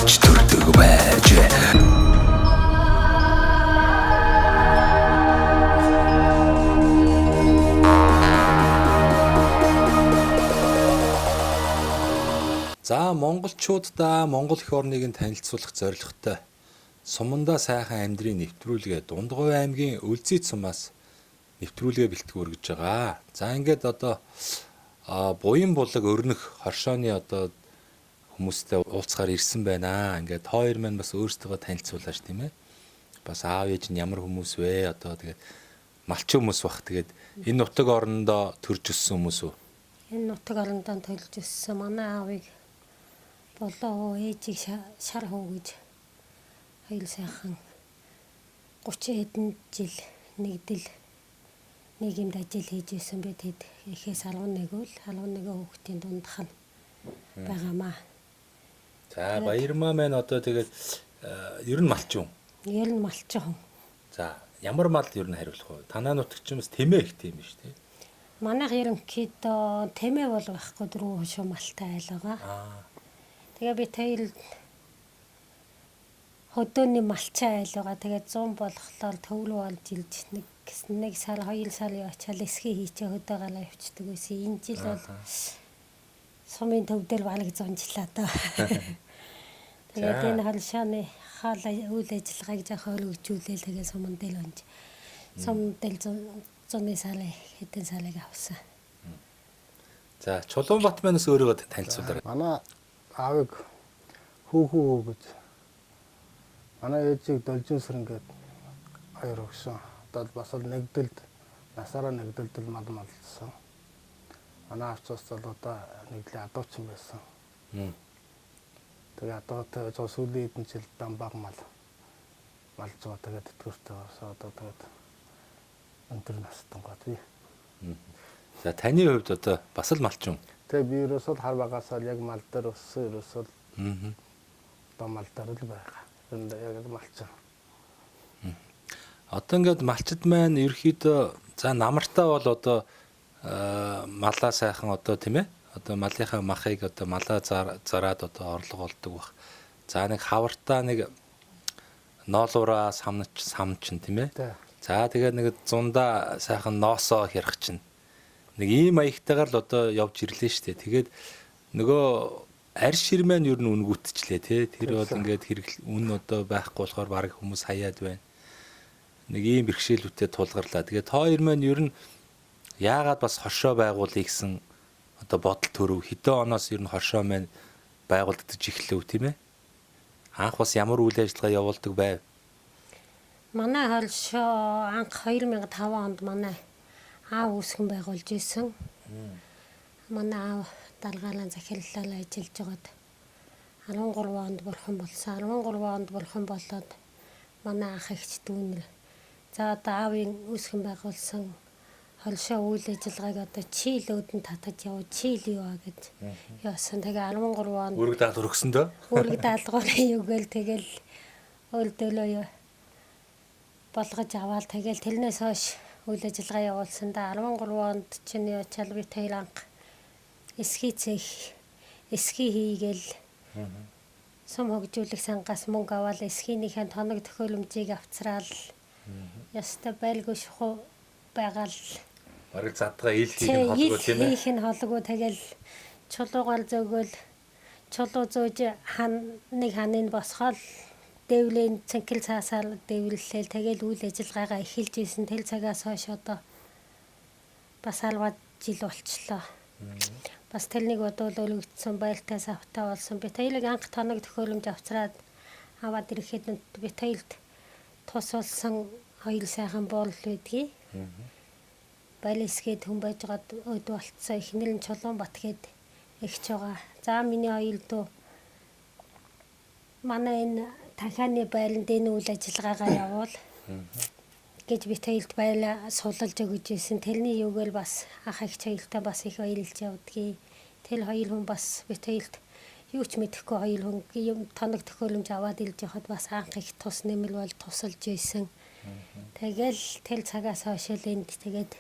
авч төрдөг байж. За монголчуудаа Монгол эх орныг нь танилцуулах зорилготой Сумандаа сайхан амьдрын нэвтрүүлгээ Дундгуй аймгийн Үлзий цумаас нэвтрүүлгээ бэлтгэн өргөж байгаа. За ингээд одоо буян булаг өрнөх хоршооны одоо хүмүүстэй уулзахаар ирсэн байна. Ингээд хоёр маань бас өөрсдөө танилцуулаач тийм ээ. Бас аав ээж нь ямар хүмүүс вэ? Одоо тэгээд малчин хүмүүс бах. Тэгээд энэ нутаг орондоо төрж өссөн хүмүүс үү? Энэ нутаг орондоо төрж өссөн манай аавыг болоо ээжийг шар хуу гэж хоёул сайхан 30 хэдэн жил нэгдэл нийгэмд ажил хийж исэн бэ тэд эхээс 11 хүүхдийн дундх нь байгаамаа. За баярмаа маань одоо тэгээд ер нь малчин. Ер нь малчин хүн. За ямар мал ер нь хариулах вэ? Танаа нутагчмаас тэмээ их тийм шүү дээ. Манайх ерөнхийдөө тэмээ бол байхгүй дөрвөн хошуу малтай айл байгаа. Тэгээ би тэйл хөдөөний малчин айл байгаа. Тэгээд 100 болохоор төвлөө болж илж нэг сар 2 сар яваачаал эсхий хийчээ хөдөө галаа явчихдаг байсан. Энэ жил бол сумын төв дээр бараг 100 жилаа даа. Тэгээд энэ халшааны хаал үйл ажиллагааг жоохон өргөжүүлээл тэгээд суман дээр онж. Суман дээр 100 сарын хэдэн сарыг авсан. За Чулуунбат манаас өөрийгөө танилцуулаарай. Манай аавыг хүү гэж манай ээжийг Должинсэр ингээд хоёр өгсөн. Одоо бас л нэгдэлд насаараа нэгдэлд мал малсан. Манай авцаас бол одоо нэгдлийн адуучин байсан. Тэгээ адуутай сүүлийн хэдэн жил дамбаг малж байгаа. Тэгээд тэтгэвртэй гарсаа одоо тэгээд өндөр настан гоо тий. За таны хувьд одоо бас л малчин. Тэгээ би ерөөсөө хар багасаа яг мал дээр өссөн ерөөсөө одоо мал дээр л байгаа. Энд яг малчин. Одоо ингээд малчид маань ерөөхдөө за намартаа бол одоо малаа сайхан одоо тийм ээ. Одоо малынхаа махыг одоо малаа зараад одоо орлого олдог бах. За нэг хавартаа нэг ноолуураа самчин тийм ээ. За тэгээд нэг зундаа сайхан ноосоо хэрэг чинь. Нэг ийм маягтайгаар л одоо явж ирлээ шүү дээ. Тэгээд нөгөө арь шир маань ер нь үнгүтчлээ тий. Тэр бол ингээд үн одоо байхгүй болохоор баг хүмүүс хаяад байна. Нэг ийм бэрхшээлүүтэй тулгарлаа. Тэгээд хоёр маань ер нь яагаад бас хоршоо байгуулъя гэсэн одоо бодол төрөв. Хэдэн оноос ер нь хоршоо маань байгуулагдаж эхлэв тийм ээ. Анх бас ямар үйл ажиллагаа явуулдаг байв? Манай хоршоо анх 2005 онд манай аав үүсгэн байгуулж исэн. Манай аав даргаалан захирлал ажиллаж байгаад 13 онд бурхан болсон. 13 онд бурхан болоод манай ах эгч дүүнэр. За одоо аавын үүсгэн байгуулсан хоршоо үйл ажиллагааг одоо чийлөөдөн татаж явуу чийл юу гэж яасан. Тэгээ 13 онд Үүрэг даалгавар өгсөндөө? Үүрэг даалгавар юугээл тэгэл өөртөө болгож аваад тэгэл тэрнээс хойш үйл ажиллагаа явуулсан да 13 онд чинь яачаал би тэр анх эсхий хийгээл сум хөгжүүлэх сангаас мөнгө аваад эсхийнийхэн тоног төхөөлөмжийг авцраал яста байлгүй шухуу байгаал бараг задгаа ил хийх нь холгоо тийм ээ. Хийх нь холгоо тэгэл чулуугаар зөөгөл чулуу зөөж нэг ханыг босгоод дэвлэн цэнхэл цаасаар дэвлэлээ тэгэл үйл ажиллагаагаа эхэлж исэн тэл цагаас хойш одоо бас 10 жил болчлоо. Бас тэрнийг бодвол өргөдсөн байлтай савтай болсон. Би тэйлэг анх тоног төхөөлөмж авцраад аваад ирэхэд би тэйлд тус болсон хоёр сайхан боол байдгийг. Балисгээд хүн байж гад өд болцсон эхнэр нь Чулуунбат гээд ихч байгаа. За миний хоёр дүү манай энэ танхааны байранд энэ үйл ажиллагаагаа явуул гэж би тэйлд байла суулж өгч ийсэн. Тэрний юугаар бас ах эгч хоёртай бас их баярлж явдгийг. Тэр хоёр хүн бас би тэйлд юу ч мэдэхгүй хоёр хүн юм тоног төхөөлөмж аваад илж явахад бас анх их тус нэмэл бол тусалж ийсэн. Тэгэл тэл цагаас хойш л энд тэгээд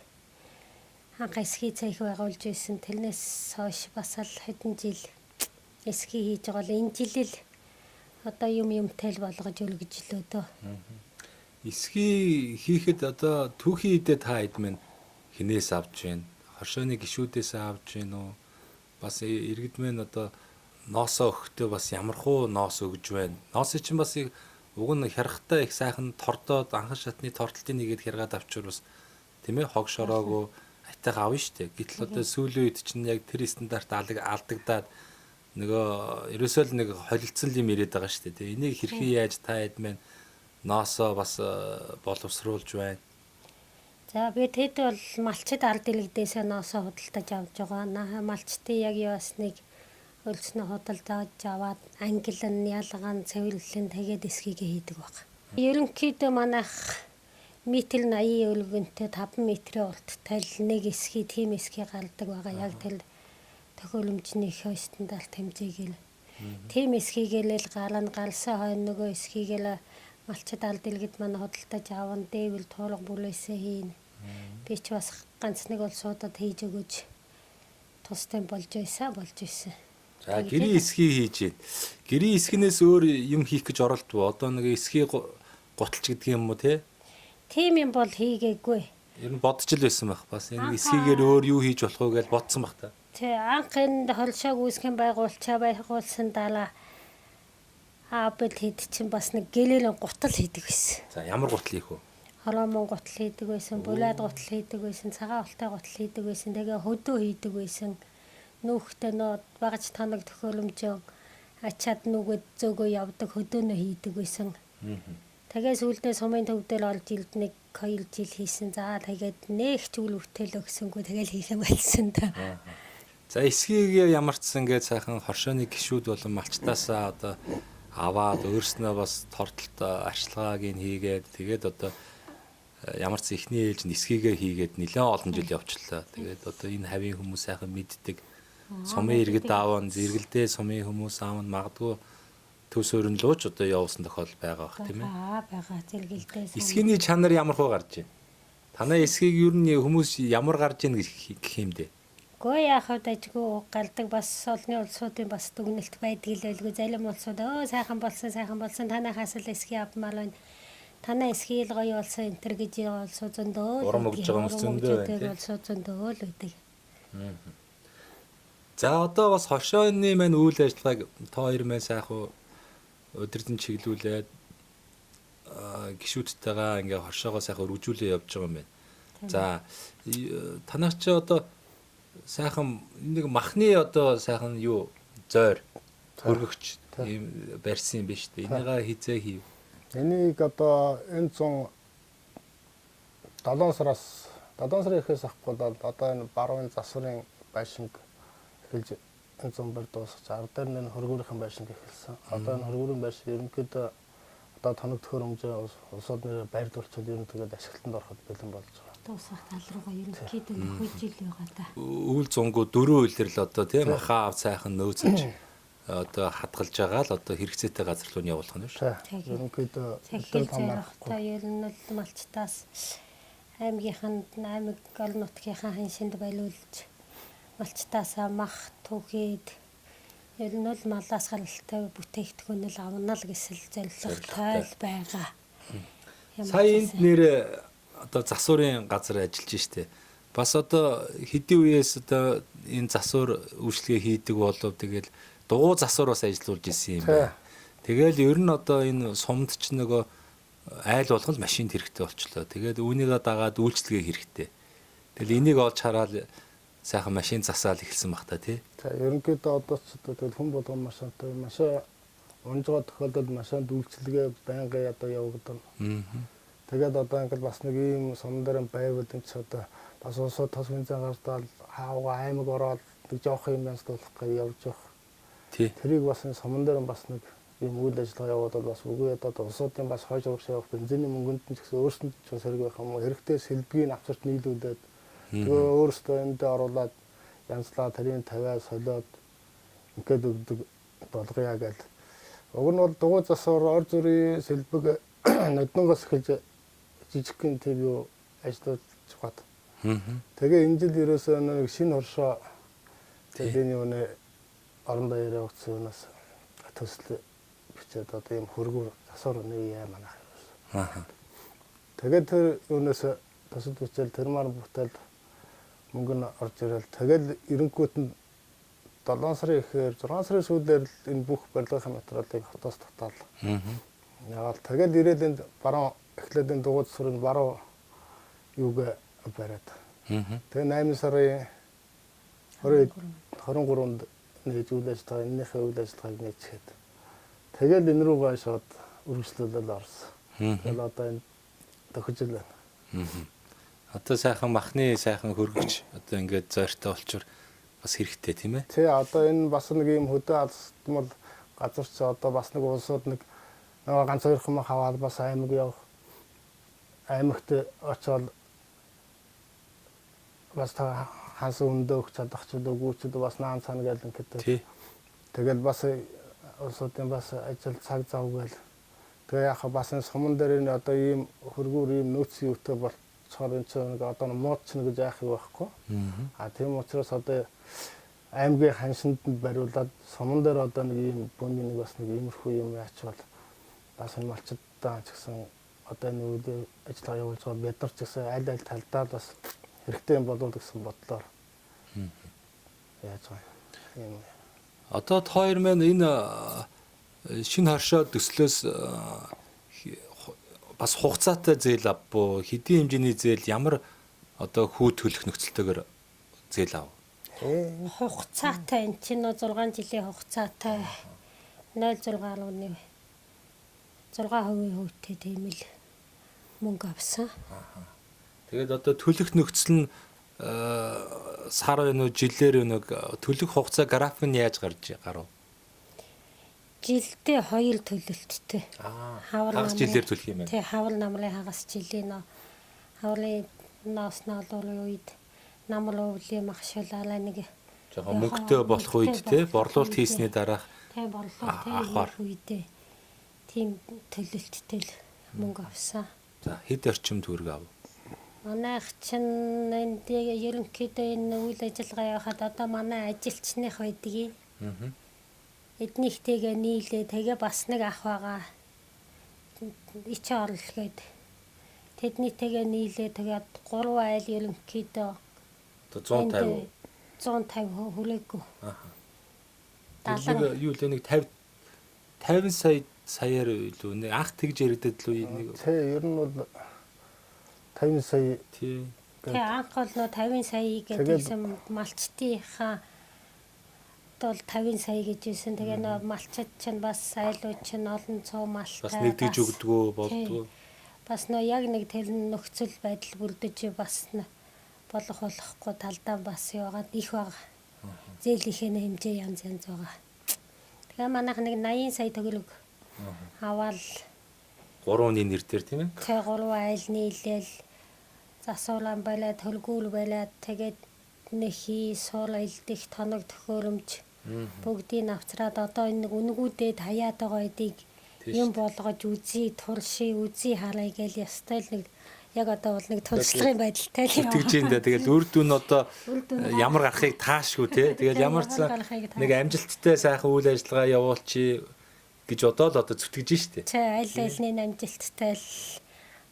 анх эсхий цайх байгуулж ийсэн. Тэрнээс хойш бас л хэдэн жил эсхий хийж байгаа л энэ жил л одоо юмтай л болгож өргөж лөө дөө. Эсхий хийхэд одоо түүхийн идэ та хэд минь хинээс авч байна? Хоршооны гишүүдээс авч байна уу? Бас иргэд минь одоо ноосоо өгөхдөө бас ямархуу ноос өгж байна. Ноосыг чинь бас уг нь хярахтай их сайхан тордоод анхан шатны тортолтын нэгэд хэргаад авчвар бас тийм ээ хог шороогүй атайх авна штэ. Гэтэл одоо сүүлийн үед чинь яг тэр стандарт алдагдаад нөгөө ерөөсөө л нэг холилдсон юм ирээд байгаа штэ. Тэгээ энийг хэрхэн яаж та хэд маань ноосоо бас боловсруулж байна. За би тэд бол малчид ард илэгдээсээ ноосоо худалдаж авч байгаа. Малчтын яг яасныг өлснө худалдаж аваад ангилан ялгаан цэвэрлэн тэгээд эсхийгээ хийдэг баг. Ерөнхийдөө манайх метр 80 өлгөнтэй 5 метрийн урттай л нэг эсхий тийм эсхий гардаг байгаа. Яг тэр төхөөлөмжний их стандарт хэмжээгээл. Тийм эсхийгээл галсан хойно нөгөө эсхийгээл малчид алд илгэд манай худалдаж аван дээвэл туулга бүлээсээ хийн. Би ч бас ганц нэг бол суудад хийж өгөөж тустай болж байсан. За гэрийн эсхий хийж байна. Гэрийн эсхинээс өөр юм хийх гэж оролдов. Одоо нэг эсхий гуталч гэдэг юм уу те? Тийм юм бол хийгээгүй. Ер нь бодож л байсан байх. Бас энэ эсхийгээр өөр юу хийж болох вэ гэж бодсон байх та. Тэ анх энэ холшоог үүсгэн байгуулсан далаа аабэл хэд чинь бас нэг гэлэлэн гутал хийдэг байсан. За ямар гутал хийх вэ? Хоромон гутал хийдэг байсан, булаад гутал хийдэг байсан, цагаан ултай гутал хийдэг байсан, тэгээ хөдөө хийдэг байсан. Нүүхтэй нөө багаж танаг төхөөлөмжөө ачаад нүгэд зөөгөө явдаг хөдөөнөө хийдэг байсан. Тэгээ сүүлдээ сумын төвдөл олж илд нэг 2 жил хийсэн. За тэгээд нээгч үл өртөл өгсөнгүй тэгэл хийх юм болсон та. За эсхийг ямарчсан гэж сайхан хоршооны гишүүд болон малчтаасаа одоо аваад өөрснөө бас тортолт арчилгааг нь хийгээд тэгээд одоо ямарч ихний ээлж нь эсхийгээ хийгээд нэлээд олон жил явчлаа. Тэгээд одоо энэ хавийн хүмүүс сайхан мэддэг. Сумын иргэд аавн зэрэгэлдээ сумын хүмүүс аавн магадгүй төв суурин лууч одоо явуулсан тохиол байгаа бах тийм ээ. Байгаа зэрэгэлдээ. Эсхийний чанар ямар хөө гарч байна? Танай эсхийг ер нь хүмүүс ямар гарч ийн гэх юм дээ. Гөө яхад ажгүй галдаг бас олны улсуудын бас дүгнэлт байдаг л байлгүй залим улсууд сайхан болсон танахаас л эсхий авмаар байна. Танай эсхий л гоё болсон энэ төр гэж олсоо зөндөө. Урам өгж байгаа хүмүүс зөндөө байна. Олсоо зөндөө л үүдэг. За одоо бас хоршооны маань үйл ажиллагааг та хоёр маань сайхан удирдан чиглүүлээд гишүүдтэйгээ ингээ хоршоогоо сайхан үргэлжлүүлээ явж байгаа юм байна. За танаас чи одоо сайхан нэг махны одоо сайхан юу зойр хөргөгч ийм барьсан юм биш үү? Энийгээ хизээ хийв. Энийг одоо энэ 100 7 сарын ихээс авахгүй одоо энэ баруун засварын байшинг эхэлж энэ 100 бэр дуусах ард дээр нэг хөргөөрийн байшинг эхэлсэн. Одоо энэ хөргөөрийн байшинг ерөнхийдөө одоо тоног төхөөрөмжөө улсууд нэр байрлуулчид ер нь тэгээд ашиглалтанд ороход бэлэн болж байгаа. Дуусах тал руугаа ерөнхийдөө нөхөж ил байгаа та. Үйл зунгуу дөрөв үйлрэл одоо тийм махаа ав сайхан нөөцөж одоо хадгалж байгаа л одоо хэрэгцээтэй газар руу нь явуулах нь шүү. Ерөнхийдөө захирал зоригтой ер нь л малчтаас аймгийнхан аймаг олон нутгийнхаа ханшинд байлуулж малчтаасаа мах түүхэд ер нь л малаас гаралтай бүтээгдэхүүн л авна л гэсэн зорилготой л байгаа. Сая энд нэр одоо засварын газар ажиллаж штэ. Бас одоо хэдийн үеэс одоо энэ засвар үйлчлэгээ хийдэг болов тэгэл дугуй засвар бас ажиллуулж исэн юм байна. Тэгэл ер нь одоо энэ сумд ч нөгөө айл болгол машинд хэрэгтэй болчлоо. Тэгээд үүнийгээ дагаад үйлчлэгээ хэрэгтэй. Тэгэл энийг олж хараад сайхан машин засаал эхэлсэн бах та тий. За ерөнхийдөө одоо ч тэгэл хүн болгон машинтай машин унж байгаа тохиолдолд машинд үйлчлэгээ байнгын одоо явагдана. Тэгээд одоо ингээд бас нэг ийм сумн дээр байвал энэ ч одоо бас усаа тос винзэн гартал хаавга аймаг ороод нэг жоох юм янзлуулах гэж явж байгаа. Тий. Тэрийг бас энэ сумн дээр бас нэг ийм үйл ажиллагаа явуулаад бас үгүй одоо усуудын бас хойш урагш явах бензиний мөнгөнд нь ч гэсэн өөрсөнд ч бас хэрэг байх юм уу хэрэгтэй сэлбгийг авчирч нийлүүлээд тэгээ өөрсдөө энд оруулаад янзлаа тэрийн тавиа солиод ингээд өгдөг болгоё гэж. Уг нь бол дугуй засвар ор зүрийн сэлбэг ноднонгоос эхэлж жижигхэн төв юу ажиллаж байгаа. Тэгээ энэ жил ерөөсөө нэг шинэ хоршоо тэдний өнө орон даяараа өгсөн өнөөс төсөл бичээд одоо ийм хөргөөр засвар нэг яа манайх юм. Аа. Тэгээд тэр юунаас тусад бичээл тэр маань бүтээлд мөнгө нь орж ирэл тэгэл ерөнхийд нь 7 сарын ихээр 6 сарын сүүлээр л энэ бүх барилгын материалыг хотоос татаал. Яагаад тэгэл ирээд энд баруун эхлээд энэ дугуйд сүрэн баруун юуг бариад. Тэгээ 8 сарын 23-нд нээж үйл ажиллагаа энэнийхээ үйл ажиллагааг нээчихэд. Тэгэл энэ рүүгээ шууд үргэлжлүүлэл орсон. Тэгэл одоо энэ тохижл байна. Одоо сайхан махны сайхан хөргөж одоо ингээд зойртой болчор бас хэрэгтэй тийм ээ. Тий одоо энэ бас нэг юм хөдөө алдсан бол газар ч одоо бас нэг улсууд нэг ганц хоёр хүмүүс хаваад бас аймаг явах аймагт очоод бас та хансан өндөө өгч чадах ч үгүй ч бас наан цаана гэл ингээд. Тэгэл бас улсуудын бас ажил цаг зав гэл. Тэгээ яхаа бас энэ суман дээр энэ одоо ийм хөргүүр ийм нөөц юутай болцохоор энэ чинь одоо муудч нэг яах юм байхгүй. Тийм учраас одоо аймгийн ханшинд бариулаад суман дээр одоо нэг ийм бөний нэг бас нэг иймэрхүү юм яачвал бас энэ малчдаа ч гэсэн одоо энэ үйл ажиллагаа явуулж байгаа бид нар ч гэсэн аль аль талдаа бас хэрэгтэй юм болов гэсэн бодлоор яаж байгаа юм. Одоо хоёр маань энэ шинэ хоршоо төслөөс бас хугацаатай зээл авбуу хэдийн хэмжээний зээл ямар одоо хүү төлөх нөхцөлтэйгээр зээл ав. Хугацаатай энэ чинь 6 жилийн хугацаатай 0.6.1 6% хөвтэй тийм л мөнгө авсан. Тэгээд одоо төлөх нөхцөл нь сар вэ жилээр нэг төлөх хугацаа график нь яаж гарав? Жилдээ 2 төлөлттэй. Хагас жилээр төлөх юм байна. Тий, хавар намрын хагас жилийн хаврын ноосны олоорын үед намрын өвлийн магшуулаа нэг жоохон мөнгөтэй болох үед тий борлуулалт хийсний дараах тий борлуулалт хийх үедээ тийм төлөлттэй л мөнгө авсан. За хэд орчим төгрөг ав? Манайх чинь энд ерөнхийдөө энэ үйл ажиллагаа явахад одоо манай ажилчных байдгийг эднийхтэйгээ нийлээ тэгээ бас нэг ах байгаа. Ичээ орлогод тэднийтэйгээ нийлээ тэгээд 3 айл ерөнхийдөө 150 хүрээгүй. Нэг юу л нэг 50 саяар илүү нэг анх тэгж яригдад л нэг тий ер нь бол 50 сая тий анх бол 50 сая гэдэгсэн малчтынхаа бол 50 сая гэж хэлсэн. Тэгээ нөө малчид чинь бас айлууд чинь олон цоо малтай бас нэгдэж өгдөгөө болдгоо. Бас нөө яг нэг тэр нөхцөл байдал бүрдэж бас болох болохгүй талдаа бас яваад их байгаа. Зээлийнхээ хэмжээ янз байгаа. Тэгээ манайх нэг 80 сая төгрөг аваад 3-ны нэр дээр тийм ээ. Тэгээ 3 айл нийлээл засварлан байлаа төлгүүл байлаа тэгээд нэхий суул илдэх тоног төхөөрөмж бүгдийг авчраад одоо энэ нэг үнгүүдээ хаяад байгаа эдийг юм болгож үзий турши үзий хараа гээл ястай л нэг яг одоо бол нэг туршлагын байдалтай л тэгж юм да. Тэгэл үр дүн одоо ямар гарахыг таашгүй тий. Тэгэл ямар ч нэг амжилттай сайхан үйл ажиллагаа явуулчих гэж бодоод одоо зүтгэж штэ. Тий аль альны амжилттай л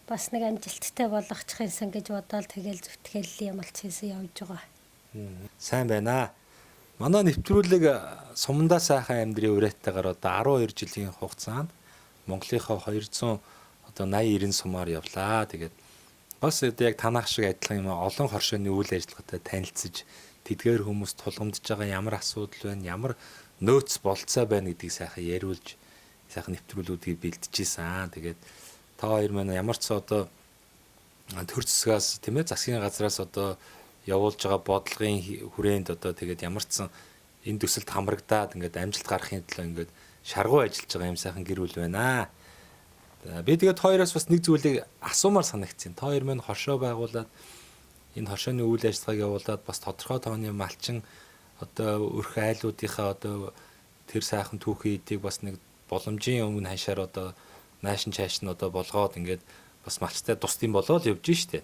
бас нэг амжилттай болгочих юмсан гэж бодоод тэгэл зүтгэл ямалч хийсэн явж байгаа. Сайн байна. Манай нэвтрүүлэг сумандаа сайхан амьдрын үрээтэйгээр одоо 12 жилийн хугацаанд Монголынхоо 200 одоо 80-90 сумаар явлаа. Тэгээд бас яг танах шиг адилхан юм олон хоршооны үйл ажиллагаатай танилцж тэдгээр хүмүүс тулгамдж байгаа ямар асуудал байна, ямар нөөц болцоо байна гэдгийг сайхан яриулж сайхан нэвтрүүлгүүдийг бэлтжижсэн. Тэгээд та хоёр маань ямар ч одоо төр засгаас тийм ээ засгийн газраас одоо явуулж байгаа бодлогын хүрээнд одоо тэгээд ямар ч энэ төсөлд хамрагдаад ингээд амжилт гаргахын төлөө ингээд шаргуу ажиллаж байгаа юм сайхан гэр бүл байна. Би тэгээд хоёроос бас нэг зүйлийг асуумаар санагдсан. Та хоёр маань хоршоо байгуулад энэ хоршооны үйл ажиллагааг явуулаад бас тодорхой тооны малчин одоо өрх айлуудынхаа одоо тэр сайхан түүхийн эдийг бас нэг боломжийн өмнө ханшаар одоо наашин чааш нь одоо болгоод ингээд бас малчтай тусдсан болоод явж штэ.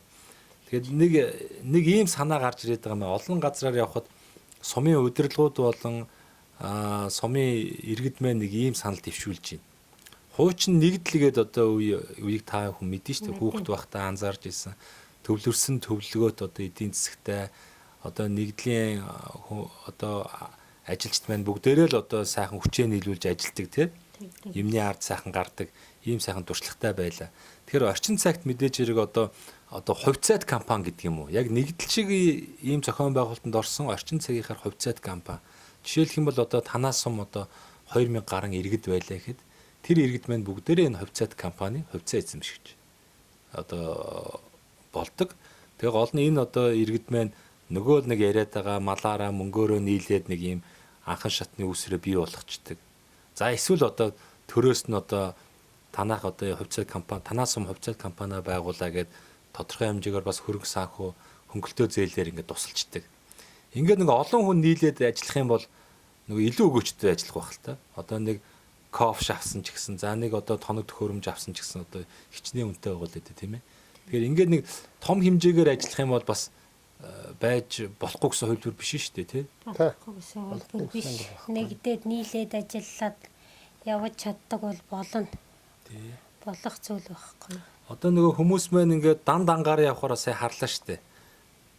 Тэгээд нэг ийм санаа гарч ирээд байгаа юм. Олон газраар явхад сумын удирдлагууд болон сумын иргэд мэн нэг ийм санал дэвшүүлж байна. Хуучин нэгдлэгээд одоо үеийг та хүн мэдэн шүү дээ. Хүүхэд байхдаа анзаарч ирсэн. Төвлөрсөн төвлөгөөт одоо эдийн засагтай одоо нэгдлийн одоо ажилчид маань бүгдээрээ л одоо сайхан хүчээ нийлүүлж ажилтдаг тийм. Юмны ард сайхан гардаг, ийм сайхан туршлагатай байлаа. Тэгэхээр орчин цагт мэдээж хэрэг одоо хувьцаат компани гэдэг юм уу? Яг нэгдэл шиг ийм зохион байгуулалтанд орсон орчин цагийнхаар хувьцаат компани. Жишээлх юм бол одоо танаас сум одоо 2000 гаруй иргэд байлаа гэхэд тэр иргэд маань бүгдээрээ энэ хувьцаат компани хувьцаа эзэмшигч одоо болдог. Тэгээ гол нь энэ одоо иргэд маань нөгөө л нэг яриад байгаа малаараа мөнгөөрөө нийлээд нэг ийм анхан шатны үүсрээ бий болгочдөг. За эсвэл одоо төрөөс нь одоо танах одоо хувьцаат компани танаас сум хувьцаат компани байгуулаа гэд тодорхой хэмжээгээр бас хөрөнгө санхүү хөнгөлтөө зээлээр ингээд тусалчдаг. Ингээд нэг олон хүн нийлээд ажиллах юм бол нөгөө илүү өгөөчтэй ажиллах байх л та. Одоо нэг кофе авсан ч гэсэн за нэг одоо тоног төхөөрөмж авсан ч гэсэн одоо хичнээн үнэтэй байгаа л дээ тийм ээ. Тэгэхээр ингээд нэг том хэмжээгээр ажиллах юм бол бас байж болохгүй гэсэн хувилбар биш шүү дээ тий. Болохгүй гэсэн хувилбар биш. Нэгдээд нийлээд ажиллаад явж чаддаг бол болно. Тий. Болох зүйл байхгүй. Одоо нөгөө хүмүүс маань ингээд дан дангаар явхаараа сая харлаа шүү дээ.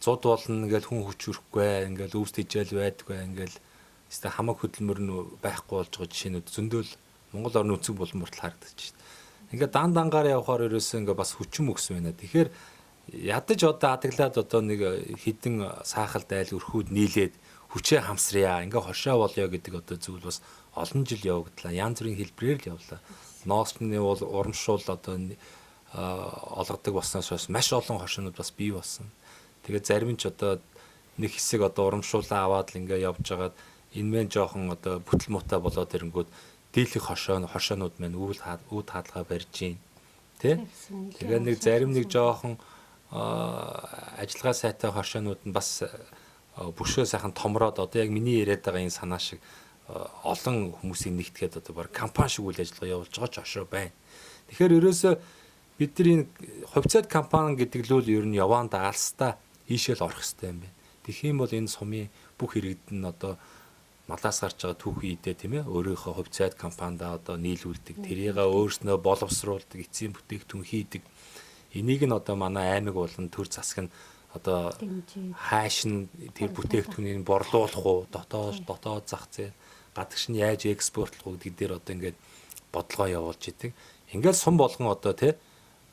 Зуд болно ингээл хүн хүч өрөхгүй ингээл өвс тижэл байдгүй ингээл эсвэл хамаг хөдөлмөр нь байхгүй болж байгаа жишээнүүд зөндөл Монгол орны үнцэг болон мөртл харагдаж байна. Ингээд дан дангаар явхаар ерөөсөө ингээ бас хүчм өгс байна. Тэгэхээр ядаж одоо адаглаад одоо нэг хідэн саахалт айл өрхүүд нийлээд хүчээ хамсрая ингээ хоршоо болё гэдэг одоо зүйл бас олон жил явагдлаа. Янз бүрийн хэлбэрээр л явлаа. Ноосны бол урамшуул одоо олгодог болсноос бас маш олон хоршоонууд бас бий болсон. Тэгээд зарим нь ч одоо нэг хэсэг одоо урамшуулаа аваад л ингээ явж байгаад энэ мэн жоохон одоо бүтэл муутай болоод ирэнгүүт дийлэх хоршоонууд маань үүд хаалгаа барьж гин тий. Тэгээд нэг зарим нэг жоохон ажиллагаа сайтай хоршоонууд нь бас бүшөө сайхан томроод одоо яг миний яриад байгаа энэ санаа шиг олон хүмүүсийг нэгтгээд одоо баг компани шиг үйл ажиллагаа явуулж байгаа ч хошоо байна. Тэгэхээр ерөөсөө бидний хувьцаат компани гэдэг л үл ер нь яваанда алстаа ийшээл орох хэрэгтэй юм байна. Тэгэх юм бол энэ сумын бүх иргэд нь одоо малаас гарч байгаа түүхий идэ тийм ээ өөрийнхөө хувьцаат компанидаа одоо нийлүүлдэг. Тэрийг өөрснөө боловсруулдаг, эцсийн бүтээгдэхүүн хийдэг. Энийг нь одоо манай аймаг болон төр засаг нь одоо хааш нь тэр бүтээгдэхүүнийг борлуулах уу, дотоод зах зээл, гадагш нь яаж экспортлох уу гэдэг дээр одоо ингээд бодлогоо явуулж идэг. Ингээд сум болгон одоо тий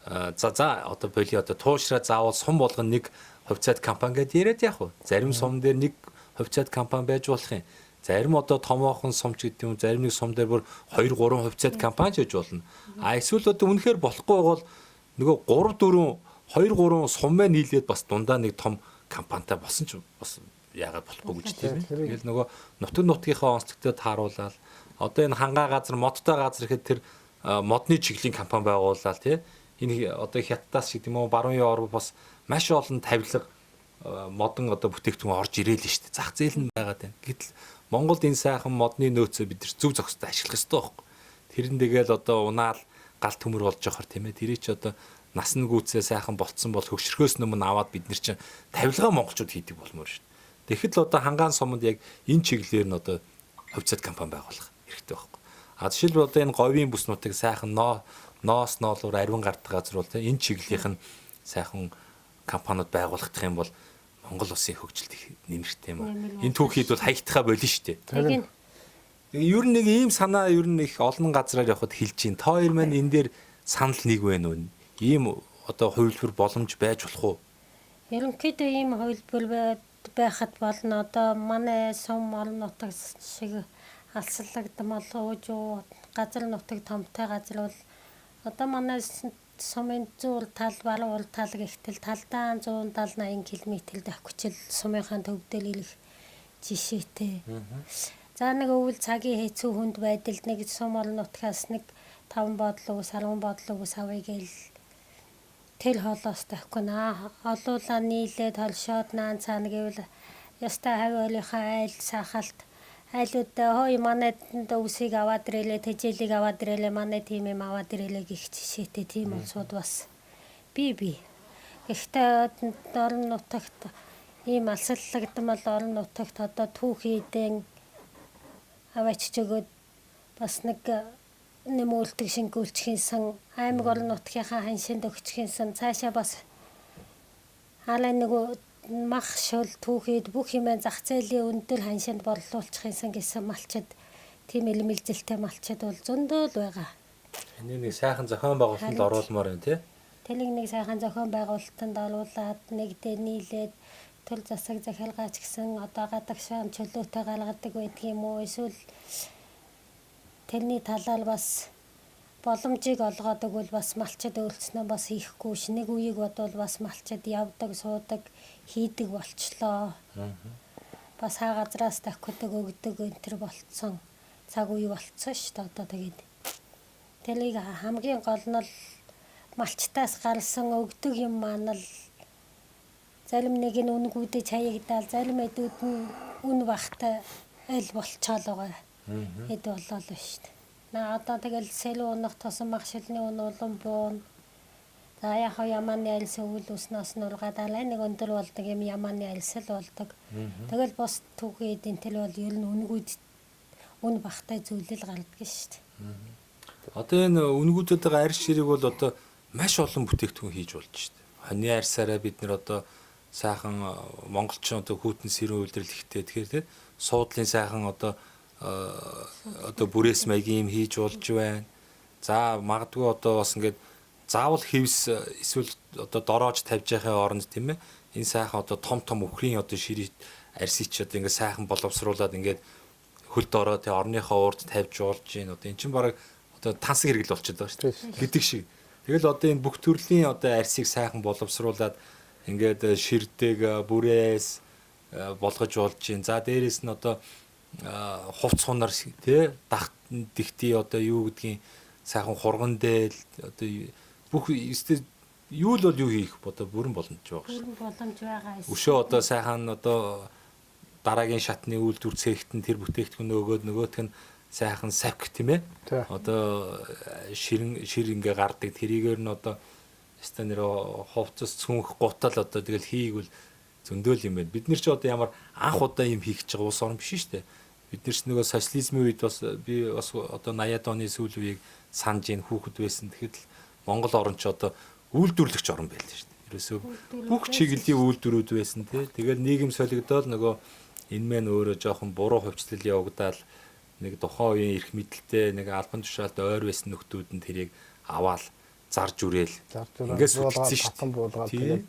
за одоо боли одоо туушраа заавал сум болгон нэг хувьцаат компани гэдээ яриад яах вэ? Зарим сум дээр нэг хувьцаат компани байж болох юм. Зарим одоо томоохон сумч гэдэг юм, зарим нэг сум дээр бүр 2 3 хувьцаат компани ч хийж болно. А эсвэл одоо үнэхээр болохгүй бол нөгөө 3 4 2 3 суммаа нийлээд бас дундаа нэг том компанитай болсон ч бас яагаад болохгүй гэж тийм ээ. Тэгэл нөгөө нутгийнхаа онцлогтой тааруулаад одоо энэ хангаа газар, модтой газар гэхэд тэр модны чиглэлийн компани байгуулаад тий. Энэ одоо хятадаас гэдэг юм уу баруун Европ бас маш олон тавилга модон одоо бүтээгдэхүүн орж ирээл нь шүү дээ. Зах зээл нь байгаад байна. Гэтэл Монголд энэ сайхан модны нөөцөө бид нар зөв зохистой ашиглах хэрэгтэй байхгүй. Тэрэн дэгээл одоо унаал галт төмөр болж явахар тийм ээ. Тэрий ч одоо насны гүцээ сайхан болцсон бол хөвшрөхөөс өмнө аваад бид нар чинь тавилгаа монголчууд хийдэг болмоор шүү дээ. Тэгэхэд л одоо хангаан суманд яг энэ чиглэлээр нь одоо хувьцаат компани байгуулах хэрэгтэй байхгүй. А жишээлбэл одоо энэ говийн бүснуудыг сайхан ноос ноолоор ариун гардаг газар бол тийм энэ чиглэлийнх нь сайхан компаниуд байгуулагдах юм бол Монгол улсын хөгжилт нэмэртэй юм аа. Энэ түүхийд бол хаягдхаа болно шүү дээ. Ер нь нэг ийм санаа ер нь их олон газраар явахад хэлж чинь. Та хоёр маань энэ дээр санал нэг байна уу? Ийм одоо хувилбар боломж байж болох уу? Ерөнхийдөө ийм хувилбар байхад болно. Одоо манай сум олон нутаг шиг алслагдмал уужуу газар нутаг томтой газар бол одоо манай сумын зүүр тал баруун тал гихтэл талдаа 170-80 км давхичил сумынхаа төвдөл ирэх жишээтэй. За нэг өвөл цагийн хэцүү хүнд байдалд нэг сум олон нутгаас нэг 5 бодлогоос 10 бодлогоос авъя гээл тэл холоос тавихгүй наа олуулаа нийлээд холшоод наан цаана гэвэл яста хавиолынхаа айл сахалт айлуудаа хой манайд өвсийг аваад ирэлээ тэжээлийг аваад ирэлээ манай тим юм аваад ирэлээ гэх жишээтэй тийм улсууд бас би гэхдээ орон нутагт ийм алсаллагдмал орон нутагт одоо түүхийдэн аваачж өгөөд бас нэг нэмүүлдэг шингүүлчихсэн аймаг олон нутгийнхаа ханшинд өгчихсэн цаашаа бас хаалаа нэг мах шул түүхэд бүх юмаа зах зээлийн өндөр ханшинд борлуулчихсан гэсэн малчид тийм илмэлзэлтэй малчид бол зөндөө л байгаа. Энэ нэг сайхан зохион байгуулалтанд оруулмаар байна тий. Тэлэг нэг сайхан зохион байгуулалтанд оруулаад нэг дээр нийлээд төл засаг захиалгаач гэсэн одоо гадагшаан чөлөөтэй гаргадаг байдаг юм уу? Эсвэл тэрний талаар бас боломжийг олгодог бол бас малчид өөрснөө бас хийхгүй ш. Нэг үеиг бодвол бас малчид явдаг, суудаг, хийдэг болчлоо. Бас хаа газраас тахидаг өгдөг энэ төр болцсон. Цаг үе болцсон ш. Одоо тэгээд тэлийг хамгийн гол нь л малчтаас гарсан өгдөг юм маань л зарим нэг нь үнгүүдээ чаягдаал, зарим эдүүд нь үн багтай аль болчоол байгаа. Эд болоо л шүү дээ. Одоо тэгэл сэлүү унах тосон магшилны үн улам буун. За яг ямааны альс өвөл өснөөс нь ургаадаа нэг өндөр болдог юм ямааны альсэл болдог. Тэгэл бос түүхий эдэнтэл бол ер нь үнгүүд үн багтай зүйлэл гардаг шүү дээ. Одоо энэ үнгүүдэд арьс ширийг бол одоо маш олон бүтээгдэхүүн хийж болж шүү дээ. Хоньны арьсаараа бид нэр одоо сайхан монголчин одоо хүүтэн сэрүүн үйлдвэрлэл ихтэй тэгэхээр тий суудлын сайхан одоо бүрээс маягийн юм хийж болж байна. За магадгүй одоо бас ингээд заавал хевс эсвэл одоо дороож тавьж байхын оронд тийм ээ энэ сайхан одоо том өхрийн одоо ширээ арьсыг ч одоо ингээд сайхан боловсруулад ингээд хөл дороо тий орныхоо урд тавьж болж байна. Одоо эн чинь бараг одоо тансаг хэрэгэл болчиход байгаа шүү дээ. Гэдэг шиг. Тэгэл одоо энэ бүх төрлийн одоо арьсыг сайхан боловсруулад ингээд ширдэг бүрээс болгож болж байна. За дээрэс нь одоо хувц хунар тий дах дихти одоо юу гэдгийг сайхан хурган дээл одоо бүх юу л бол юу хийх одоо бүрэн боломж байгаа шүү. Бүрэн боломж байгаа. Өшөө одоо сайхан одоо дараагийн шатны үйлдвэр цэгтэн тэр бүтээгдэхүүн өгөөд нөгөөх нь сайхан савк тийм ээ. Одоо шир ингээ гардаг тэрийгээр нь одоо ста нэр хувцас цүнх гутал одоо тэгэл хийгвэл зөндөөл юм байна. Бид нар ч одоо ямар анх удаа юм хийх гэж байгаа ус орн биш шүү дээ. Бид нар ч нөгөө социализмын үед бас би бас одоо 80-аад оны сүүл үеийг санаж ийн хүүхэд байсан. Тэгэхэд Монгол орн ч одоо үйлдвэрлэгч орн байлаа шүү дээ. Ерөөсөө бүх чиглэлийн үйлдвэрүүд байсан тий. Тэгэл нийгэм солигдоод нөгөө энэ мэн өөрөө жоохон буруу хувьчлал явагдаал нэг тухайн үеийн эрх мэдэлтэй нэг албан тушаалд ойр байсан нөхдүүд нь тэрийг аваал зарж үрээл ингээд сүтэлсэн шүү дээ.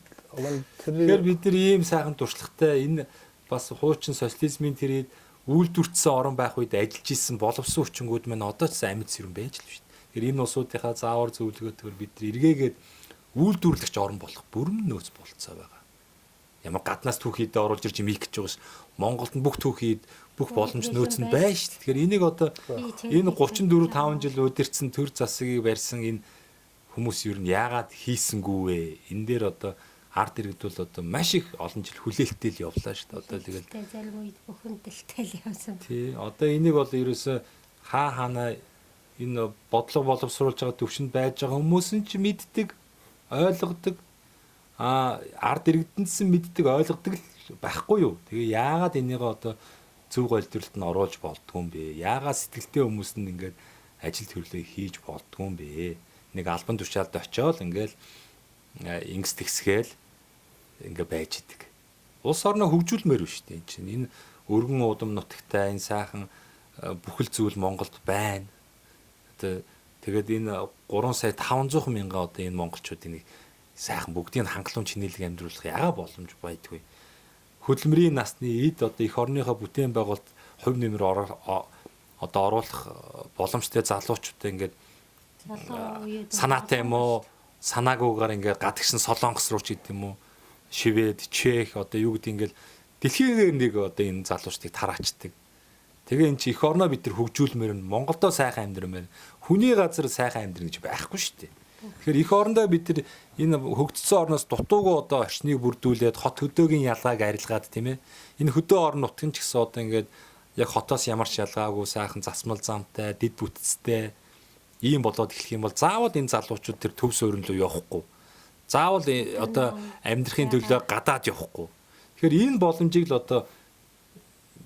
Тэгэхээр бид нар ийм сайхан туршлагатай энэ бас хуучин социализмын тэрийг үйлдвэртсэн орн байх үед ажиллаж исэн боловсон хүчингүүд маань одоо ч амьд сэрүүн байж л шүү дээ. Тэгэхээр энэ улсуудынхаа заавар зөвлөгөөтэйгээр бид нар эргээгээд үйлдвэрлэгч орн болох бүрэн нөөц болцоо байгаа. Ямар гаднаас түүхийд оруулж ирж мийг гэж байгаа ш. Монголд бүх түүхийд бүх боломж нөөц нь байна шүү дээ. Тэгэхээр энийг одоо энэ 34-5 жил удирдсан төр засгийг барьсан энэ хүмүүс юу нь яагаад хийсэнгүү вэ? Энэ дээр одоо ард иргэд бол одоо маш их олон жил хүлээлттэй л явлаа шүү дээ. Одоо тэгэл зарим үед бөхөндөлтэй л явсан. Тий. Одоо энийг бол ерөөсөө хаана энэ бодлого боловсруулж байгаа төвшөнд байж байгаа хүмүүс нь ч мэддэг, ойлгодог. Ард иргэдэнсэн мэддэг, ойлгодог л байхгүй юу? Тэгээ яагаад энийг одоо зөв голдвэрлэлд нь оруулж болдгоо юм бэ? Яагаад сэтгэлтэй хүмүүс нь ингээд ажил төрлөө хийж болдгоо юм бэ? Нэг албан тушаалд очиод ингээл ингс тэгсгээл ингээ байж идэг. Улс орноо хөгжүүлмээр биш үү чинь. Энэ өргөн удам нутагтай энэ сайхан бүхэл зүйл Монголд байна. Одоо тэгээд энэ 3 сая 500 мянган одоо энэ монголчуудын сайхан бүгдийг хангаламж чинэлэг амьдруулах яга боломж байдгүй. Хөдөлмөрийн насны эд одоо их орныхоо бүтээн байгуулалт хувь нэмэр одоо оруулах боломжтой залуучуудаа ингээд санаатай юм уу санаагүйгээр ингээд гадагшин Солонгос руу ч гэдэг юм уу Швед, Чех одоо юу гэдэг ингээд дэлхийгээр нэг одоо энэ залуучдыг тараачдаг. Тэгээ эн чи их орноо бид нар хөгжүүлмээр нь Монголдоо сайхан амьдрмээр хүний газар сайхан амьдрах гэж байхгүй шүү дээ. Тэгэхээр их орондоо бид нар энэ хөгжсөн орноос дутуугүй одоо орчныг бүрдүүлээд хот хөдөөгийн ялгааг арилгаад тийм ээ. Энэ хөдөө орн нутгийн ч гэсэн одоо ингээд яг хотоос ямар ч ялгаагүй сайхан засмал замтай, дэд бүтцтэй ийм болоод эхлэх юм бол заавал энэ залуучууд тэр төв суурин руу явахгүй. Заавал одоо амьдрахын төлөө гадаад явахгүй. Тэгэхээр энэ боломжийг л одоо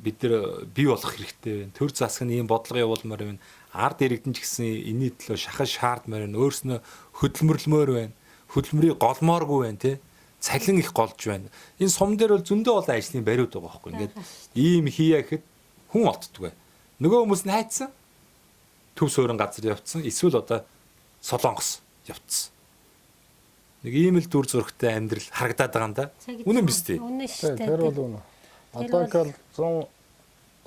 бид нар бий болох хэрэгтэй байна. Төр засаг нь ийм бодлого явуулмаар байна. Ард иргэдэн ч гэсэн энэний төлөө шахаж шаардмаар байна. Өөрснөө хөдөлмөрлмөр байна. Хөдөлмөрийг голмооргүй байна тий. Цалин их голж байна. Энэ сум дээр бол зөндөө олон ажлын бариуд байгаа байхгүй. Ингээд ийм хийя гэхэд хүн олддгүй. Нөгөө хүмүүс нь хайцсан. Төв суурин газар явцсан. Эсвэл одоо Солонгос явцсан. Нэг ийм л дүр зурагтай амьдрал харагдаад байгаа юм да. Үнэн биз дээ. Үнэн шүү дээ. Тэр бол үнэ. Одоо 100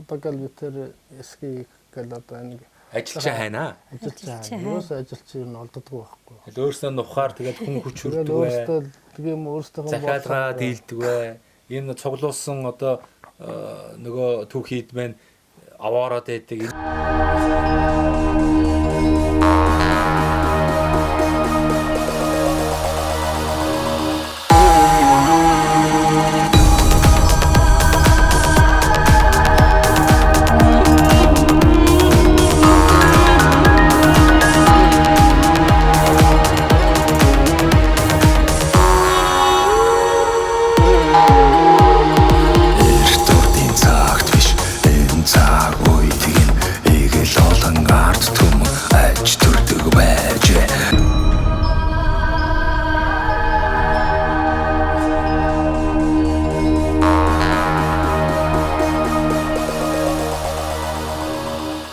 одоо битэр эсхий гэл одоо энэ Ажилчаа хайнаа. ажилчаа. Юус ажилчин нь олддоггүй байхгүй. Тэгэл өөрснөө нухаар тэгээд хүн хүч Тэгэл хүрдэг бай. өөртөө тийм өөртөө Захиалгаа дийлдэг бай. Энэ цуглуулсан одоо нөгөө түүхийд мэн аваараад байдаг.